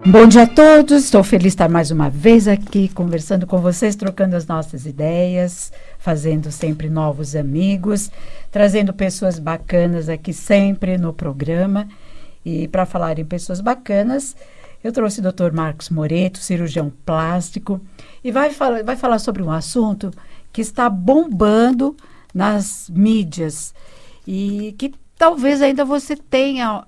Bom dia a todos, estou feliz de estar mais uma vez aqui conversando com vocês, trocando as nossas ideias, fazendo sempre novos amigos, trazendo pessoas bacanas aqui sempre no programa. E para falar em pessoas bacanas, eu trouxe o Dr. Marcos Moreto, cirurgião plástico, e vai falar sobre um assunto que está bombando nas mídias e que talvez ainda você tenha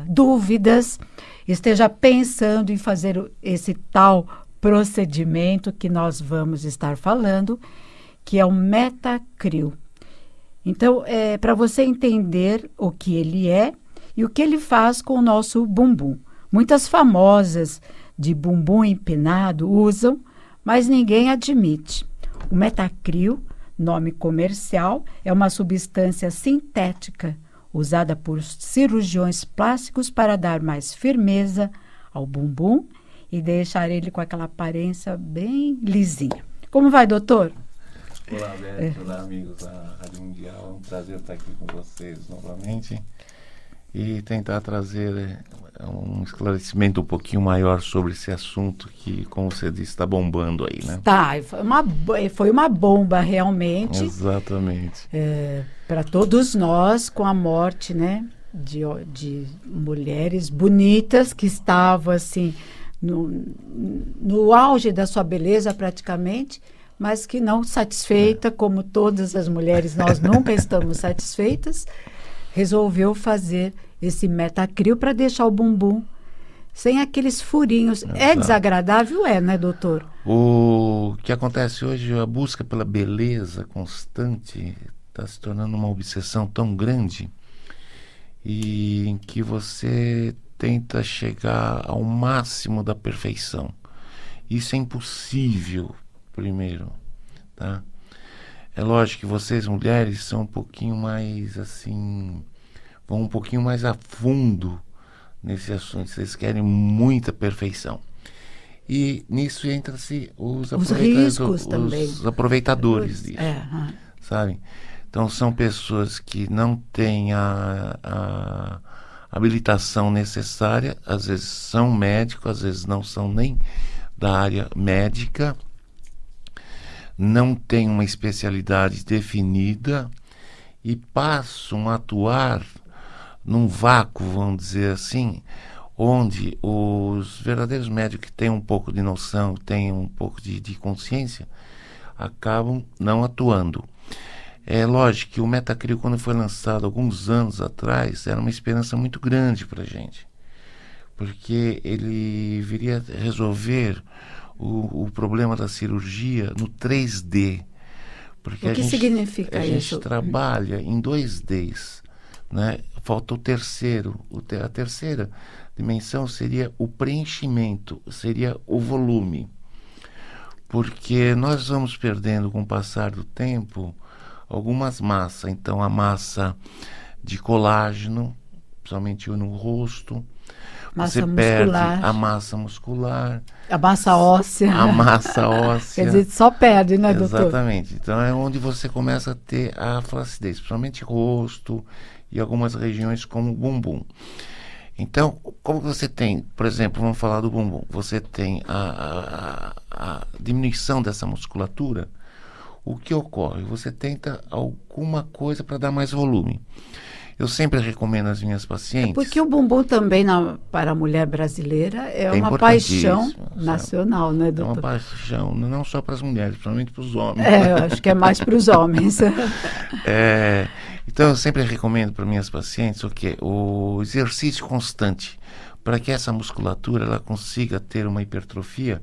dúvidas, esteja pensando em fazer esse tal procedimento que nós vamos estar falando, que é o Metacryl. Então, para você entender o que ele é e o que ele faz com o nosso bumbum. Muitas famosas de bumbum empinado usam, mas ninguém admite. O Metacryl, nome comercial, é uma substância sintética usada por cirurgiões plásticos para dar mais firmeza ao bumbum e deixar ele com aquela aparência bem lisinha. Como vai, doutor? Olá, Beth. Olá, amigos da Rádio Mundial. É um prazer estar aqui com vocês novamente e tentar trazer um esclarecimento um pouquinho maior sobre esse assunto que, como você disse, está bombando aí, né? Tá, foi uma bomba realmente. Exatamente. Para todos nós, com a morte, né, de mulheres bonitas que estavam assim no auge da sua beleza praticamente, mas que não satisfeita, como todas as mulheres, nós nunca estamos satisfeitas, resolveu fazer esse Metacryl para deixar o bumbum sem aqueles furinhos. Exato. É desagradável, né, doutor? O que acontece hoje, a busca pela beleza constante está se tornando uma obsessão tão grande e em que você tenta chegar ao máximo da perfeição. Isso é impossível, primeiro, tá? É lógico que vocês, mulheres, são um pouquinho mais, assim, vão um pouquinho mais a fundo nesse assunto. Vocês querem muita perfeição. E nisso entra-se os riscos também. Os aproveitadores disso, sabe? Então, são pessoas que não têm a habilitação necessária, às vezes são médicos, às vezes não são nem da área médica, não têm uma especialidade definida e passam a atuar num vácuo, vamos dizer assim, onde os verdadeiros médicos que têm um pouco de noção, têm um pouco de consciência, acabam não atuando. É lógico que o Metacryl, quando foi lançado alguns anos atrás, era uma esperança muito grande para a gente, porque ele viria resolver o problema da cirurgia no 3D. Porque o que significa isso? A gente trabalha em 2Ds, né? Falta o terceiro. A terceira dimensão seria o preenchimento, seria o volume. Porque nós vamos perdendo com o passar do tempo algumas massas. Então, a massa de colágeno, principalmente no rosto. Você perde a massa muscular. A massa óssea. A massa óssea. Quer dizer, só perde, né, doutor? Exatamente. Então, é onde você começa a ter a flacidez, principalmente rosto e algumas regiões como o bumbum. Então, como você tem, por exemplo, vamos falar do bumbum, você tem a diminuição dessa musculatura, o que ocorre? Você tenta alguma coisa para dar mais volume. Eu sempre recomendo às minhas pacientes... Porque o bumbum também, para a mulher brasileira, é uma paixão nacional, né, doutor? É uma paixão, não só para as mulheres, principalmente para os homens. Eu acho que é mais para os homens. Então, eu sempre recomendo para minhas pacientes o exercício constante, para que essa musculatura ela consiga ter uma hipertrofia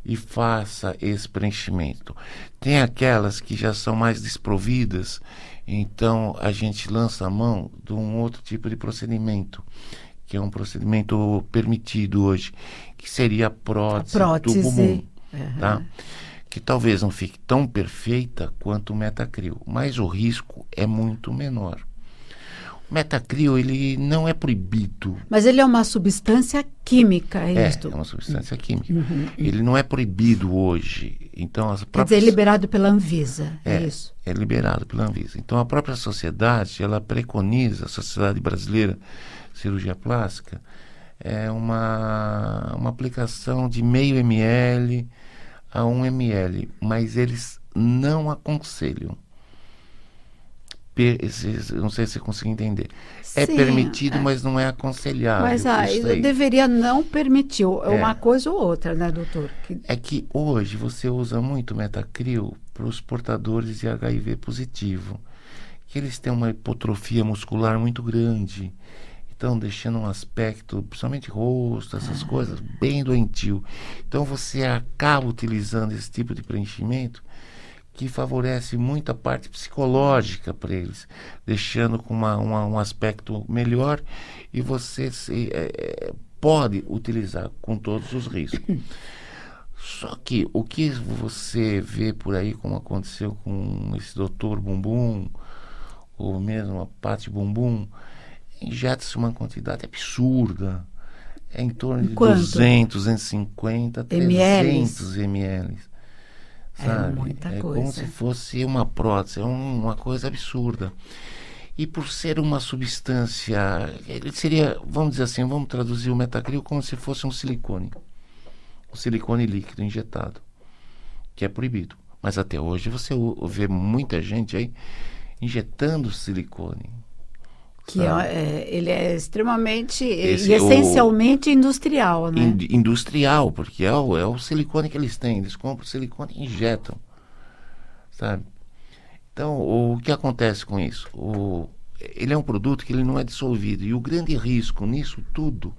e faça esse preenchimento. Tem aquelas que já são mais desprovidas, então a gente lança a mão de um outro tipo de procedimento, que é um procedimento permitido hoje, que seria a prótese do bumbum, tá? Que talvez não fique tão perfeita quanto o Metacryl, mas o risco é muito menor. O Metacryl, ele não é proibido. Mas ele é uma substância química, é isso? É uma substância química. Ele não é proibido hoje. Então, quer dizer, é liberado pela Anvisa, é isso? É liberado pela Anvisa. Então, a própria sociedade, ela preconiza, a Sociedade Brasileira de Cirurgia Plástica, é uma aplicação de meio ml a 1 ml, mas eles não aconselham. Não sei se você consegue entender. É Sim, permitido, mas não é aconselhável. Mas deveria não permitir uma coisa ou outra, né, doutor? É que hoje você usa muito Metacril para os portadores de HIV positivo, que eles têm uma hipotrofia muscular muito grande. Então, deixando um aspecto, principalmente rosto, essas coisas, bem doentio. Então, você acaba utilizando esse tipo de preenchimento que favorece muito a parte psicológica para eles, deixando com um aspecto melhor, e você pode utilizar com todos os riscos. Só que o que você vê por aí, como aconteceu com esse doutor Bumbum, ou mesmo a Patti Bumbum, injeta-se uma quantidade absurda, é em torno de 200, 250, 300 ml. Sabe? É muita coisa. Como se fosse uma prótese, é uma coisa absurda. E por ser uma substância, ele seria, vamos dizer assim, vamos traduzir o Metacril como se fosse um silicone líquido injetado, que é proibido. Mas até hoje você vê muita gente aí injetando silicone. Que ele é extremamente e essencialmente industrial, né? Industrial, porque é o silicone que eles têm. Eles compram silicone e injetam, sabe? Então, o que acontece com isso? Ele é um produto que ele não é dissolvido. E o grande risco nisso tudo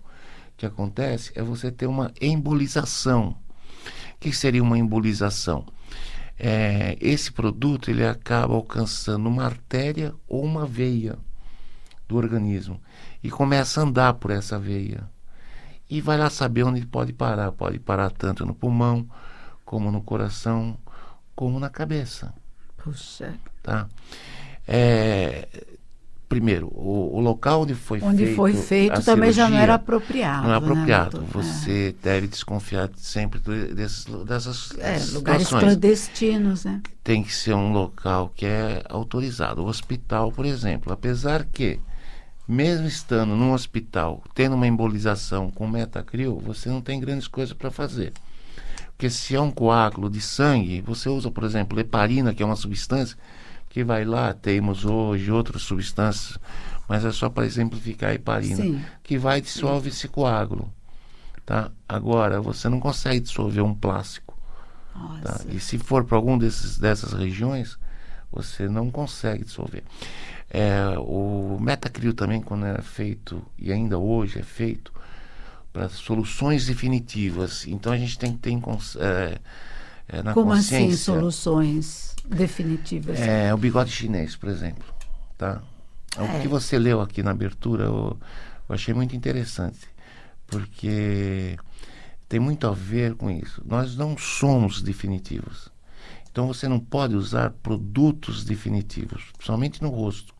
que acontece é você ter uma embolização. O que seria uma embolização? Esse produto ele acaba alcançando uma artéria ou uma veia do organismo e começa a andar por essa veia e vai lá saber onde pode parar tanto no pulmão como no coração como na cabeça. Puxa. Tá? Primeiro, o local onde foi feito também já não era apropriado. Não é apropriado. Né, você deve desconfiar sempre dessas lugares situações. clandestinos, né? Tem que ser um local que é autorizado. O hospital, por exemplo, apesar que mesmo estando num hospital, tendo uma embolização com Metacril, você não tem grandes coisas para fazer. Porque se é um coágulo de sangue, você usa, por exemplo, heparina, que é uma substância que vai lá, temos hoje outras substâncias, mas é só para exemplificar a heparina, Sim. que vai e dissolve esse coágulo. Tá? Agora, você não consegue dissolver um plástico. Tá? E se for para algum dessas regiões, você não consegue dissolver. O Metacril também, quando era feito, e ainda hoje é feito, para soluções definitivas. Então a gente tem que ter na Como consciência. Assim soluções definitivas? O bigode chinês, por exemplo. Tá? O que você leu aqui na abertura, eu achei muito interessante, porque tem muito a ver com isso. Nós não somos definitivos. Então você não pode usar produtos definitivos, principalmente no rosto.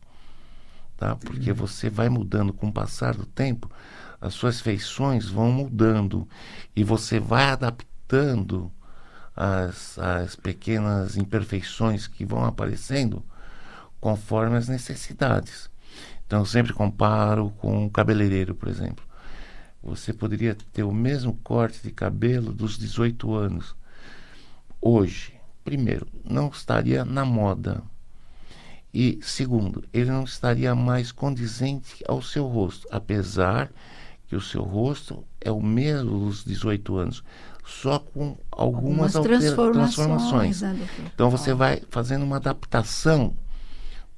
Tá? Porque você vai mudando com o passar do tempo, as suas feições vão mudando e você vai adaptando as pequenas imperfeições que vão aparecendo conforme as necessidades. Então eu sempre comparo com o cabeleireiro, por exemplo. Você poderia ter o mesmo corte de cabelo dos 18 anos. Hoje, primeiro, não estaria na moda. E, segundo, ele não estaria mais condizente ao seu rosto, apesar que o seu rosto é o mesmo dos 18 anos, só com algumas transformações. Né, então você vai fazendo uma adaptação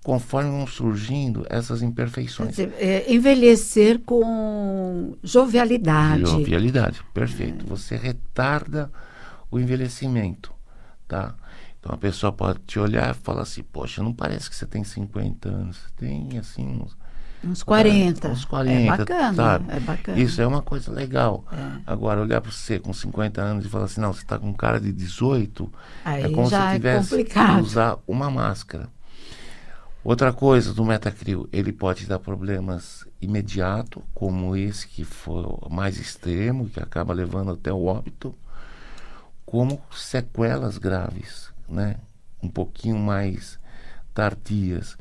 conforme vão surgindo essas imperfeições. Quer dizer, envelhecer com jovialidade. Jovialidade, perfeito. Você retarda o envelhecimento, tá? Então a pessoa pode te olhar e falar assim, poxa, não parece que você tem 50 anos, você tem assim uns 40. Uns 40, é bacana, sabe? É bacana. Isso é uma coisa legal. Agora, olhar para você com 50 anos e falar assim, não, você está com cara de 18, aí é como já se tivesse que usar uma máscara. Outra coisa do Metacril, ele pode dar problemas imediatos, como esse que foi mais extremo, que acaba levando até o óbito, como sequelas graves, né? Um pouquinho mais tardias.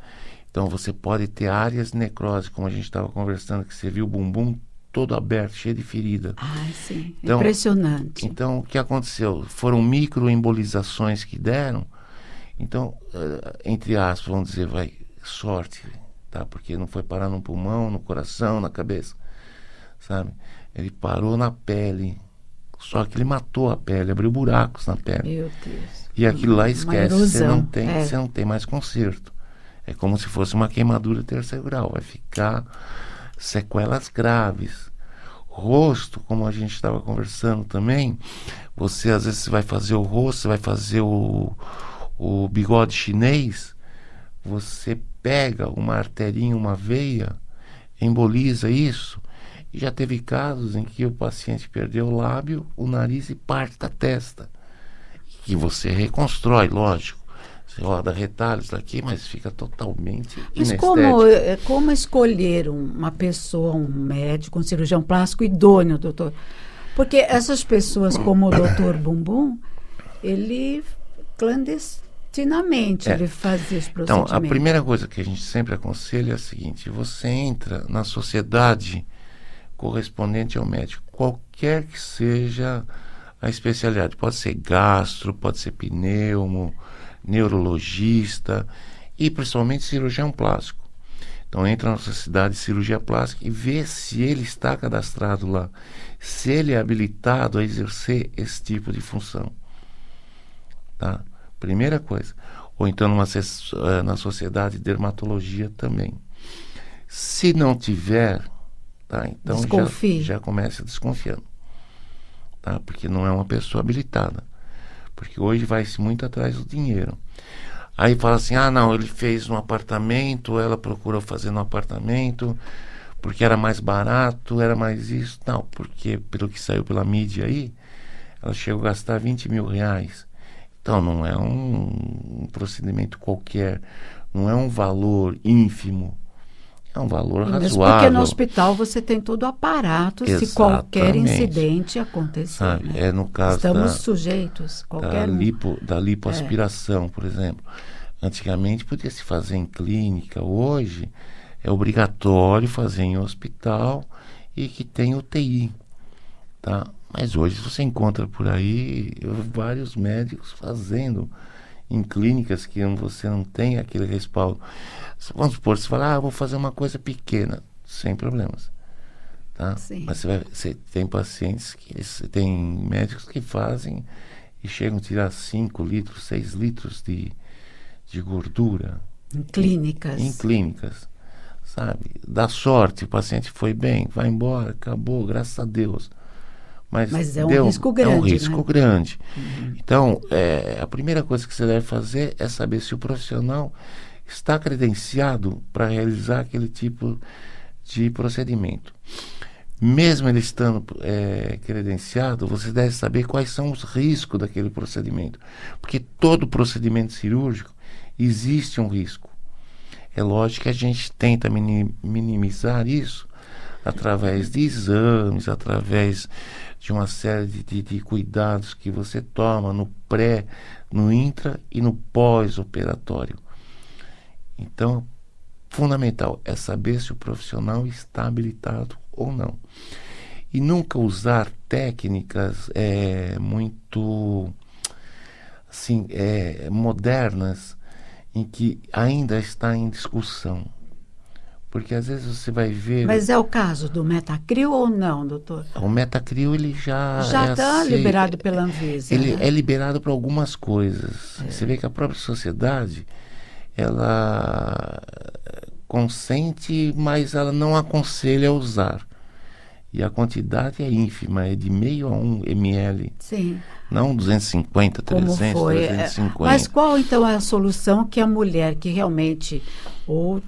Então você pode ter áreas de necrose, como a gente estava conversando, que você viu o bumbum todo aberto, cheio de ferida. Sim. Então, impressionante. Então, o que aconteceu? Foram microembolizações que deram. Então, entre aspas, vamos dizer, sorte, tá? Porque não foi parar no pulmão, no coração, na cabeça, sabe? Ele parou na pele, só que ele matou a pele, abriu buracos na pele. Meu Deus. E aquilo lá esquece, você não tem mais conserto. É como se fosse uma queimadura terceiro grau, vai ficar sequelas graves. Rosto, como a gente estava conversando também, você às vezes vai fazer o rosto, você vai fazer o bigode chinês, você pega uma arterinha, uma veia, emboliza isso, e já teve casos em que o paciente perdeu o lábio, o nariz e parte da testa, que você reconstrói, lógico, você roda retalhos daqui, mas fica totalmente inestético. Mas como escolher uma pessoa, um médico, um cirurgião plástico idôneo, doutor? Porque essas pessoas, como o doutor Bumbum, ele clandestinamente ele fazia os procedimentos. Então, a primeira coisa que a gente sempre aconselha é a seguinte: você entra na sociedade correspondente ao médico, qualquer que seja a especialidade, pode ser gastro, pode ser pneumo, neurologista e principalmente cirurgião plástico. Então entra na sociedade de cirurgia plástica e vê se ele está cadastrado lá, se ele é habilitado a exercer esse tipo de função, tá? Primeira coisa. Ou então na sociedade de dermatologia também. Se não tiver, tá? Então já começa desconfiando, tá? Porque não é uma pessoa habilitada. Porque hoje vai-se muito atrás do dinheiro. Aí fala assim, não, ele fez no apartamento, ela procurou fazer no apartamento, porque era mais barato, era mais isso. Não, porque pelo que saiu pela mídia aí, ela chegou a gastar 20 mil reais. Então não é um procedimento qualquer, não é um valor ínfimo, é um valor razoável. Porque no hospital você tem todo o aparato. Exatamente. Se qualquer incidente acontecer. Né? No caso estamos sujeitos. Da lipoaspiração, por exemplo. Antigamente podia se fazer em clínica, hoje é obrigatório fazer em hospital e que tem UTI, tá? Mas hoje você encontra por aí vários médicos fazendo em clínicas que você não tem aquele respaldo. Vamos supor, você fala, vou fazer uma coisa pequena, sem problemas, tá? Sim. Mas você tem pacientes tem médicos que fazem e chegam a tirar 5 litros, 6 litros de gordura. Em clínicas. Em clínicas, sabe? Dá sorte, o paciente foi bem, vai embora, acabou, graças a Deus. Mas é um risco grande. É um risco grande. Uhum. Então, a primeira coisa que você deve fazer é saber se o profissional está credenciado para realizar aquele tipo de procedimento. Mesmo ele estando credenciado, você deve saber quais são os riscos daquele procedimento. Porque todo procedimento cirúrgico existe um risco. É lógico que a gente tenta minimizar isso através de exames, através de uma série de cuidados que você toma no pré, no intra e no pós-operatório. Então, fundamental é saber se o profissional está habilitado ou não. E nunca usar técnicas muito assim, modernas em que ainda está em discussão. Porque às vezes você vai ver... Mas é o caso do Metacril ou não, doutor? O Metacril, ele já está liberado pela Anvisa. Ele é liberado para algumas coisas. Você vê que a própria sociedade, ela consente, mas ela não aconselha a usar. E a quantidade é ínfima, é de 0,5 a 1 ml. Sim. Não 250, 300, 350. Mas qual então é a solução que a mulher que realmente ou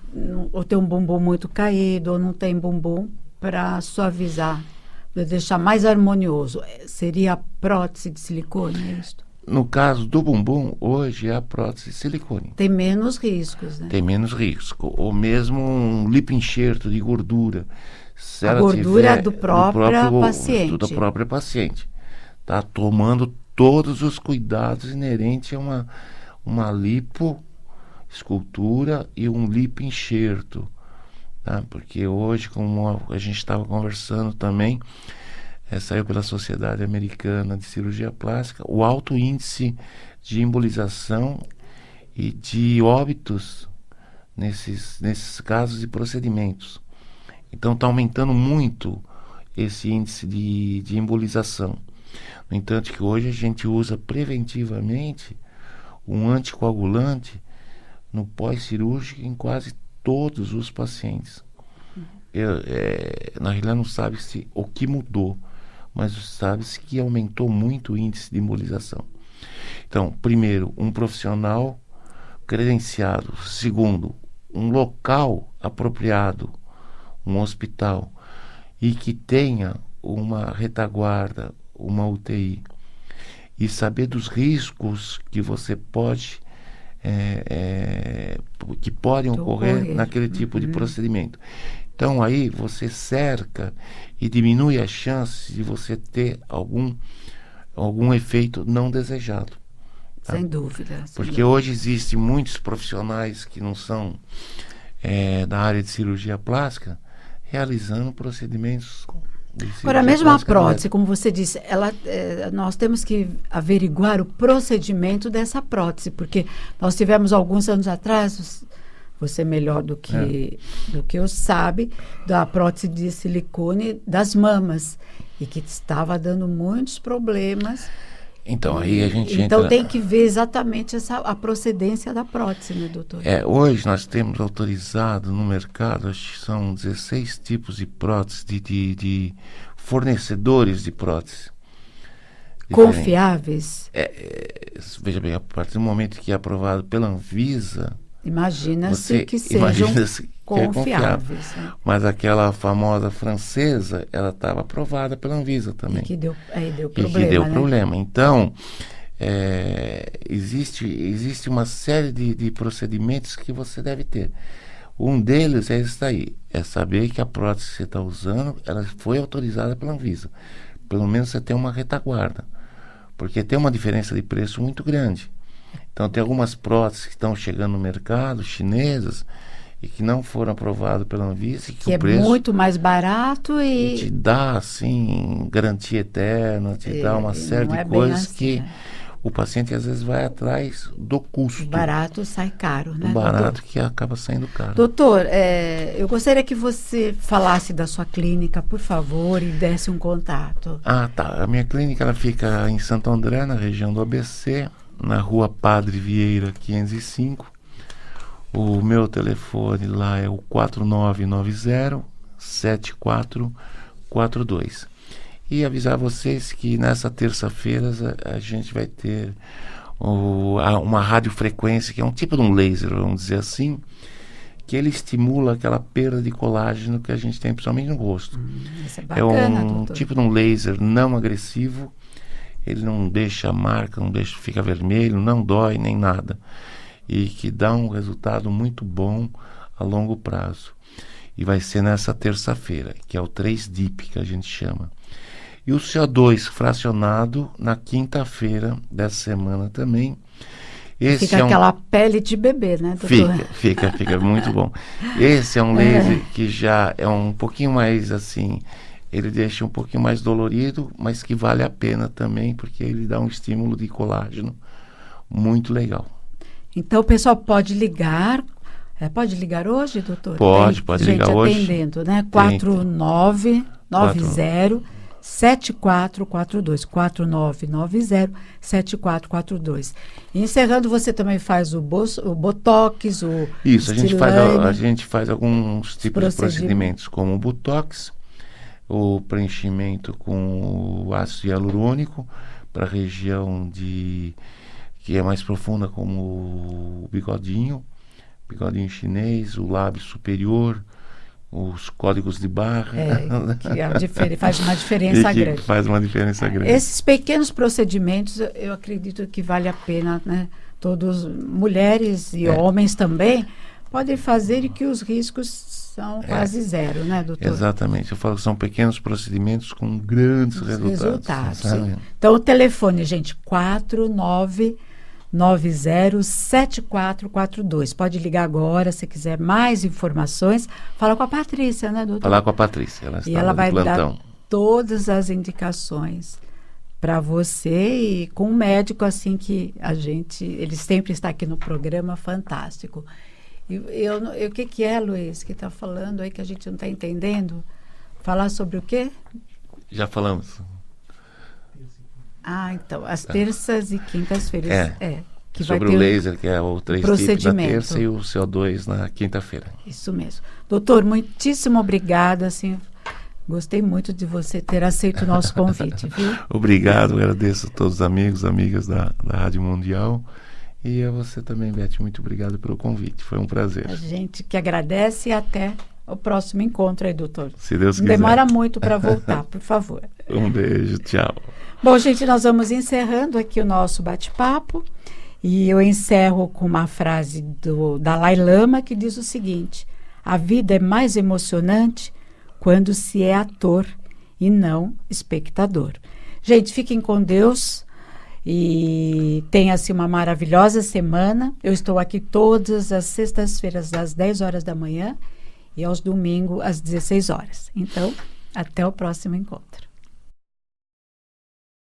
tem um bumbum muito caído ou não tem bumbum, para suavizar, para deixar mais harmonioso? Seria a prótese de silicone, é isso? No caso do bumbum, hoje é a prótese de silicone. Tem menos riscos, né? Tem menos risco. Ou mesmo um lip enxerto de gordura. Se a ela gordura tiver do próprio paciente. Da própria paciente. Tá tomando todos os cuidados inerentes a uma lipoescultura e um lipo enxerto, tá? Porque hoje, como a gente estava conversando também, saiu pela Sociedade Americana de Cirurgia Plástica, o alto índice de embolização e de óbitos nesses casos e procedimentos. Então está aumentando muito esse índice de embolização. No entanto, que hoje a gente usa preventivamente um anticoagulante no pós-cirúrgico em quase todos os pacientes. Na realidade não sabe-se o que mudou, mas sabe-se que aumentou muito o índice de embolização. Então, primeiro, um profissional credenciado. Segundo, um local apropriado, um hospital, e que tenha uma retaguarda, uma UTI, e saber dos riscos que você pode que podem ocorrer naquele tipo de procedimento. Então aí você cerca e diminui a chance de você ter algum efeito não desejado. Tá? Sem dúvida. Porque hoje existem muitos profissionais que não são da área de cirurgia plástica realizando procedimentos de cirurgia Agora, mesmo a plástica prótese, como você disse, nós temos que averiguar o procedimento dessa prótese, porque nós tivemos alguns anos atrás, você melhor do que eu sabe, da prótese de silicone das mamas, e que estava dando muitos problemas. Então, aí a gente Então tem que ver exatamente a procedência da prótese, né, doutor? Hoje nós temos autorizado no mercado, acho que são 16 tipos de prótese, de fornecedores de prótese. Confiáveis? Veja bem, a partir do momento que é aprovado pela Anvisa, imagina-se que sejam confiáveis. Né? Mas aquela famosa francesa, ela estava aprovada pela Anvisa também. E que deu problema. Então, existe uma série de procedimentos que você deve ter. Um deles é esse daí, é saber que a prótese que você está usando, ela foi autorizada pela Anvisa. Pelo menos você tem uma retaguarda, porque tem uma diferença de preço muito grande. Então tem algumas próteses que estão chegando no mercado, chinesas, e que não foram aprovadas pela Anvisa, que o preço muito mais barato e te dá assim garantia eterna, te dá uma série de coisas assim, que o paciente às vezes vai atrás do custo. O barato sai caro, né? O barato que acaba saindo caro. Doutor, eu gostaria que você falasse da sua clínica, por favor, e desse um contato. Tá. A minha clínica ela fica em Santo André, na região do ABC, na rua Padre Vieira 505. O meu telefone lá é o 4990-7442. E avisar vocês que nessa terça-feira a gente vai ter uma radiofrequência, que é um tipo de um laser, vamos dizer assim, que ele estimula aquela perda de colágeno que a gente tem principalmente no rosto. Isso é bacana, doutor. Tipo de um laser não agressivo, ele não deixa marca, fica vermelho, não dói nem nada. E que dá um resultado muito bom a longo prazo. E vai ser nessa terça-feira, que é o 3-DIP que a gente chama. E o CO2 fracionado na quinta-feira dessa semana também. Fica aquela pele de bebê, né, doutor? Fica muito bom. Esse é um laser que já é um pouquinho mais assim, ele deixa um pouquinho mais dolorido, mas que vale a pena também, porque ele dá um estímulo de colágeno muito legal. Então o pessoal pode ligar. Pode ligar hoje, doutor? Pode ligar hoje. Gente atendendo, né? 4990-7442. 4990-7442. Encerrando, você também faz o Botox, o Isso, a gente faz alguns tipos de procedimentos, como o Botox, o preenchimento com o ácido hialurônico para a região que é mais profunda, como o bigodinho chinês, o lábio superior, os códigos de barra. Que faz uma diferença grande. Faz uma diferença grande. Esses pequenos procedimentos, eu acredito que vale a pena, né? Todos, mulheres e homens também, podem fazer, e que os riscos são quase zero, né, doutor? Exatamente. Eu falo que são pequenos procedimentos com grandes resultados. Então, o telefone, gente, 907442. Pode ligar agora se quiser mais informações. Fala com a Patrícia, né, doutor? Falar com a Patrícia, ela vai dar todas as indicações para você, e com um médico assim que ele sempre está aqui no programa, fantástico. O que é, Luiz, que está falando aí que a gente não está entendendo? Falar sobre o quê? Já falamos. Então, as terças e quintas-feiras. Que sobre vai ter o laser, que é o 3 tipos na terça e o CO2 na quinta-feira. Isso mesmo. Doutor, muitíssimo obrigada, assim, gostei muito de você ter aceito o nosso convite, viu? Obrigado, agradeço a todos os amigos, amigas da Rádio Mundial. E a você também, Beth, muito obrigado pelo convite, foi um prazer. A gente que agradece, e até o próximo encontro aí, doutor. Se Deus quiser. Não demora muito para voltar, por favor. Um beijo, tchau. Bom, gente, nós vamos encerrando aqui o nosso bate-papo, e eu encerro com uma frase do Dalai Lama que diz o seguinte: a vida é mais emocionante quando se é ator e não espectador. Gente, fiquem com Deus. E tenha-se uma maravilhosa semana. Eu estou aqui todas as sextas-feiras às 10 horas da manhã e aos domingos às 16 horas. Então, até o próximo encontro.